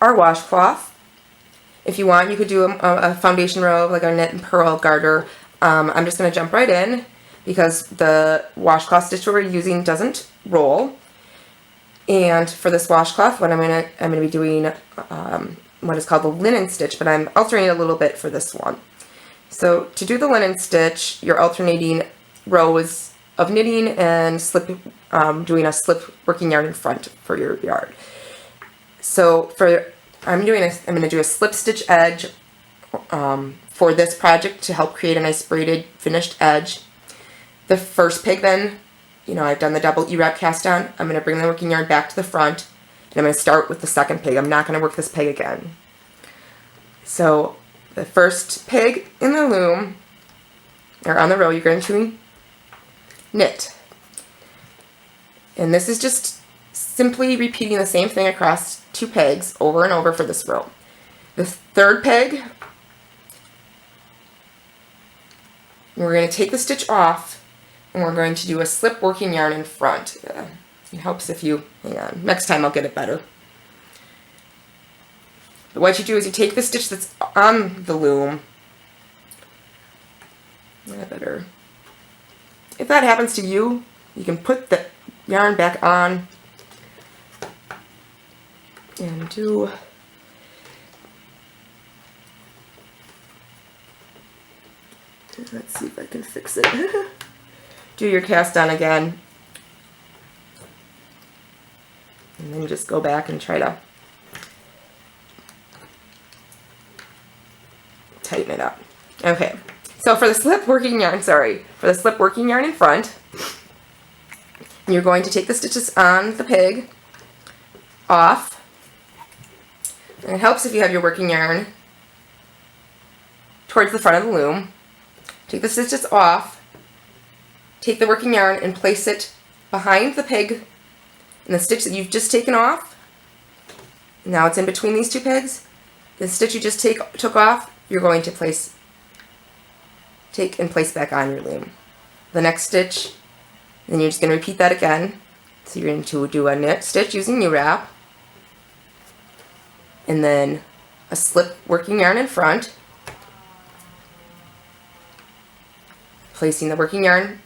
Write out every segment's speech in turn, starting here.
our washcloth. If you want, you could do a foundation row, like a knit and purl garter. I'm just going to jump right in because the washcloth stitch we're using doesn't roll. And for this washcloth, what I'm going to be doing what is called the linen stitch, but I'm alternating a little bit for this one. So to do the linen stitch, you're alternating rows of knitting and doing a slip working yarn in front for your yard. So I'm going to do a slip stitch edge for this project to help create a nice braided finished edge. The first pig then, I've done the double ewrap cast on. I'm going to bring the working yarn back to the front, and I'm going to start with the second pig. I'm not going to work this pig again. So the first pig in the loom, or on the row, you're going to knit. And this is just simply repeating the same thing across 2 pegs over and over for this row. The third peg, we're going to take the stitch off and we're going to do a slip working yarn in front. It helps if you, hang on, next time I'll get it better. But what you do is you take the stitch that's on the loom. If that happens to you, you can put the yarn back on and do let's see if I can fix it. Do your cast on again, and then just go back and try to tighten it up. Okay, so for the slip working yarn, in front, you're going to take the stitches on the pig off. And it helps if you have your working yarn towards the front of the loom. Take the stitches off, take the working yarn and place it behind the pig and the stitch that you've just taken off. Now it's in between these 2 pegs. The stitch you just took off, you're going to take and place back on your loom. The next stitch, then you're just going to repeat that again. So you're going to do a knit stitch using ewrap, and then a slip working yarn in front, placing the working yarn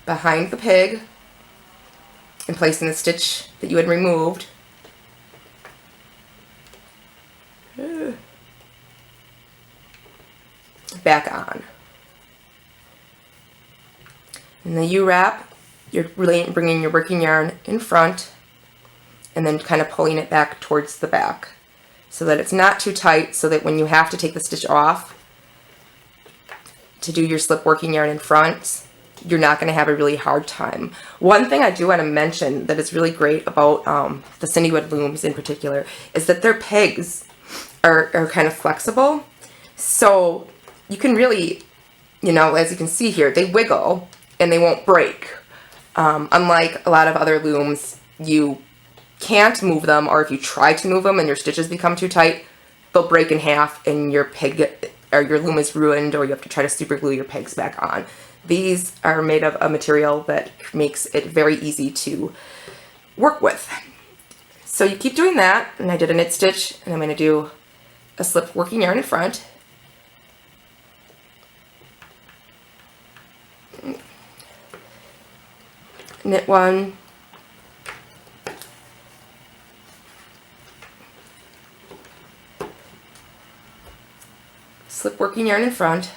behind the pig and placing the stitch that you had removed back on. In the ewrap, you're really bringing your working yarn in front and then kind of pulling it back towards the back so that it's not too tight, so that when you have to take the stitch off to do your slip working yarn in front, you're not going to have a really hard time. One thing I do want to mention that is really great about the CinDWood looms in particular is that their pegs are kind of flexible. So you can really, as you can see here, they wiggle and they won't break. Unlike a lot of other looms, you can't move them, or if you try to move them and your stitches become too tight, they'll break in half and your loom is ruined, or you have to try to super glue your pegs back on. These are made of a material that makes it very easy to work with. So you keep doing that, and I did a knit stitch, and I'm going to do a slip working yarn in front. Knit 1, slip working yarn in front,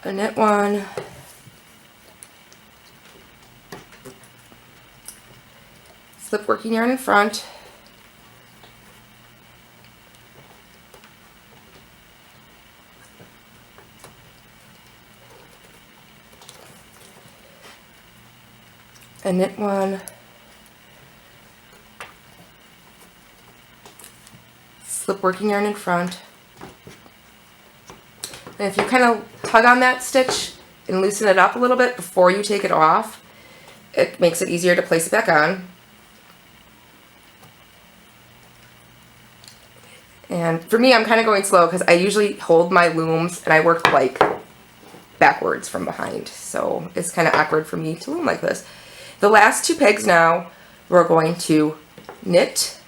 a knit 1, slip working yarn in front, a knit 1, slip working yarn in front. And if you kind of tug on that stitch and loosen it up a little bit before you take it off, it makes it easier to place it back on. And for me, I'm kind of going slow because I usually hold my looms and I work like backwards from behind. So it's kind of awkward for me to loom like this. The last 2 pegs now, we're going to knit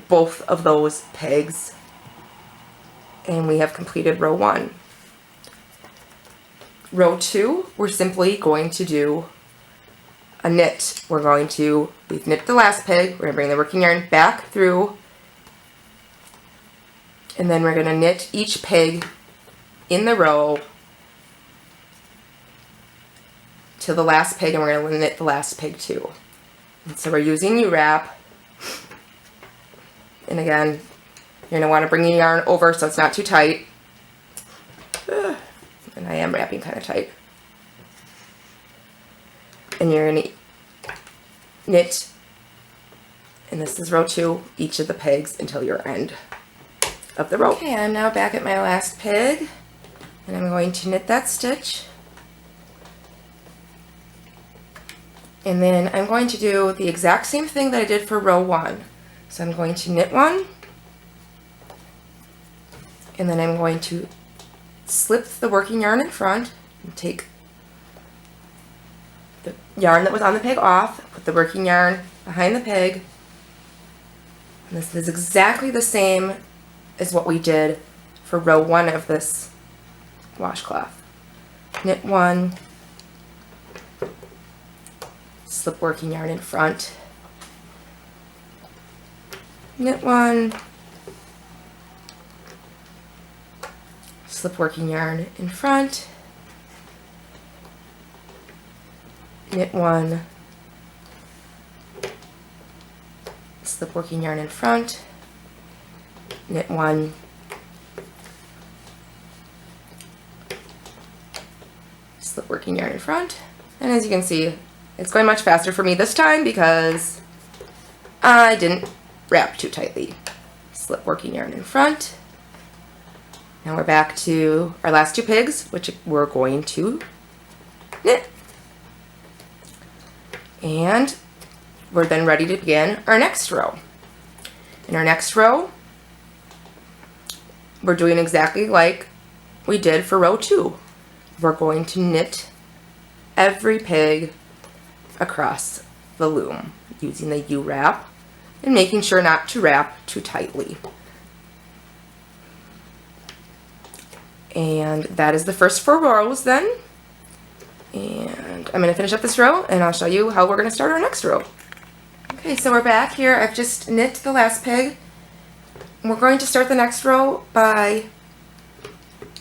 both of those pegs. And we have completed row 1. Row 2, we're simply going to do a knit. We've knit the last peg, we're going to bring the working yarn back through, and then we're going to knit each peg in the row to the last peg, and we're going to knit the last peg too. And so we're using ewrap, and again, you're going to want to bring your yarn over so it's not too tight. And I am wrapping kind of tight. And you're going to knit, and this is row 2, each of the pegs until your end of the row. Okay, I'm now back at my last peg, and I'm going to knit that stitch. And then I'm going to do the exact same thing that I did for row 1. So I'm going to knit 1, and then I'm going to slip the working yarn in front and take the yarn that was on the peg off, put the working yarn behind the peg. And this is exactly the same as what we did for row 1 of this washcloth. Knit 1, slip working yarn in front, knit 1, slip working yarn in front, knit 1, slip working yarn in front, knit 1, slip working yarn in front, and as you can see, it's going much faster for me this time because I didn't wrap too tightly. Slip working yarn in front. Now we're back to our last 2 pegs, which we're going to knit. And we're then ready to begin our next row. In our next row, we're doing exactly like we did for row 2. We're going to knit every peg across the loom using the ewrap and making sure not to wrap too tightly. And that is the first 4 rows then. And I'm going to finish up this row and I'll show you how we're going to start our next row. Okay, so we're back here. I've just knit the last peg. We're going to start the next row by,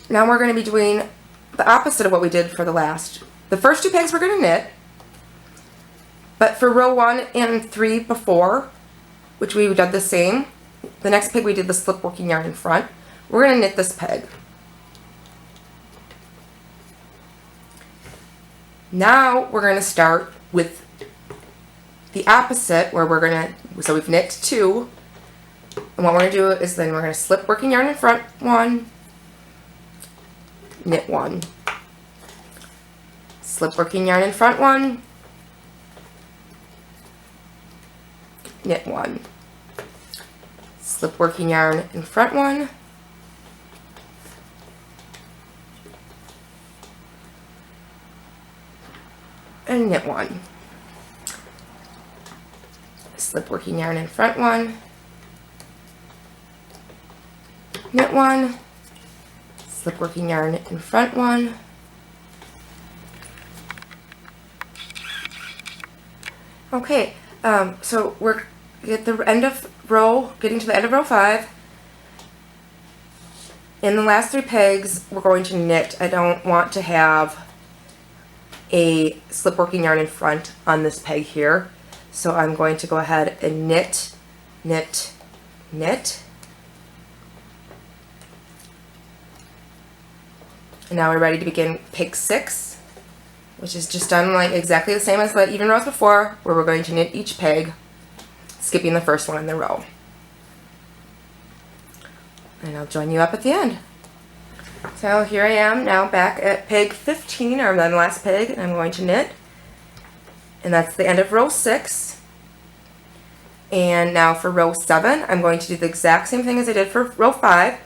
now we're going to be doing the opposite of what we did for the first 2 pegs we're going to knit, but for row 1 and 3 before, which we did the same, the next peg we did the slip working yarn in front, we're going to knit this peg. Now we're going to start with the opposite, where we're going to, so we've knit 2, and what we're going to do is then we're going to slip working yarn in front 1, knit 1, slip working yarn in front 1, knit 1, slip working yarn in front 1, and knit 1, slip working yarn in front 1, knit 1, slip working yarn in front 1, okay, so we're at the end of row, getting to the end of row 5. In the last 3 pegs, we're going to knit. I don't want to have a slip working yarn in front on this peg here, so I'm going to go ahead and knit, knit, knit. And now we're ready to begin peg 6, which is just done like exactly the same as the even rows before, where we're going to knit each peg, skipping the first one in the row. And I'll join you up at the end. So here I am now back at peg 15, or the last peg, and I'm going to knit. And that's the end of row 6. And now for row 7, I'm going to do the exact same thing as I did for row 5.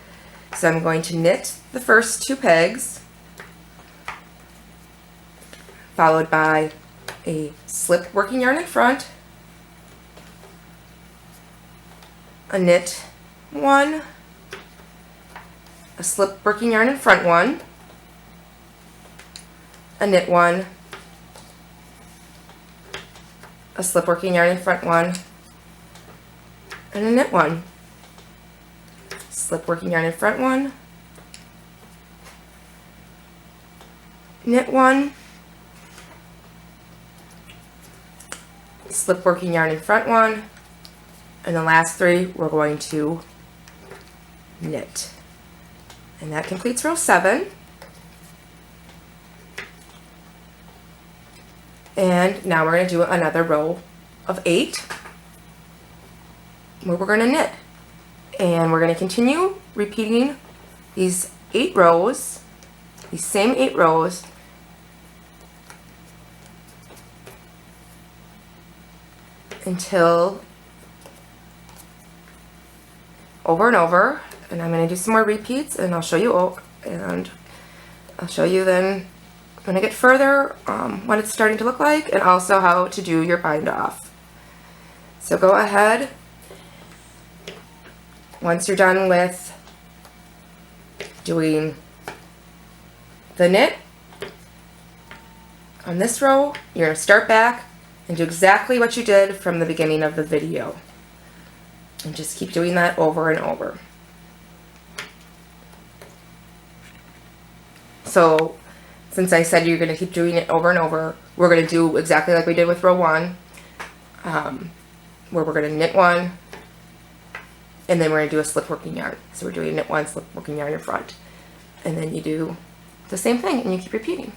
So I'm going to knit the first 2 pegs, followed by a slip working yarn in front, a knit 1, a slip working yarn in front 1, a knit 1, a slip working yarn in front 1, and a knit 1. Slip working yarn in front 1, knit 1, slip working yarn in front 1, and the last 3 we're going to knit. And that completes row 7. And now we're going to do another row of 8 where we're going to knit. And we're going to continue repeating these 8 rows, these same 8 rows, until over and over. And I'm going to do some more repeats, and I'll show you, then when I get further what it's starting to look like, and also how to do your bind off. So go ahead, once you're done with doing the knit on this row, you're going to start back and do exactly what you did from the beginning of the video. And just keep doing that over and over. So since I said you're going to keep doing it over and over, we're going to do exactly like we did with row 1, where we're going to knit 1, and then we're going to do a slip working yarn. So we're doing knit 1, slip working yarn in front, and then you do the same thing and you keep repeating.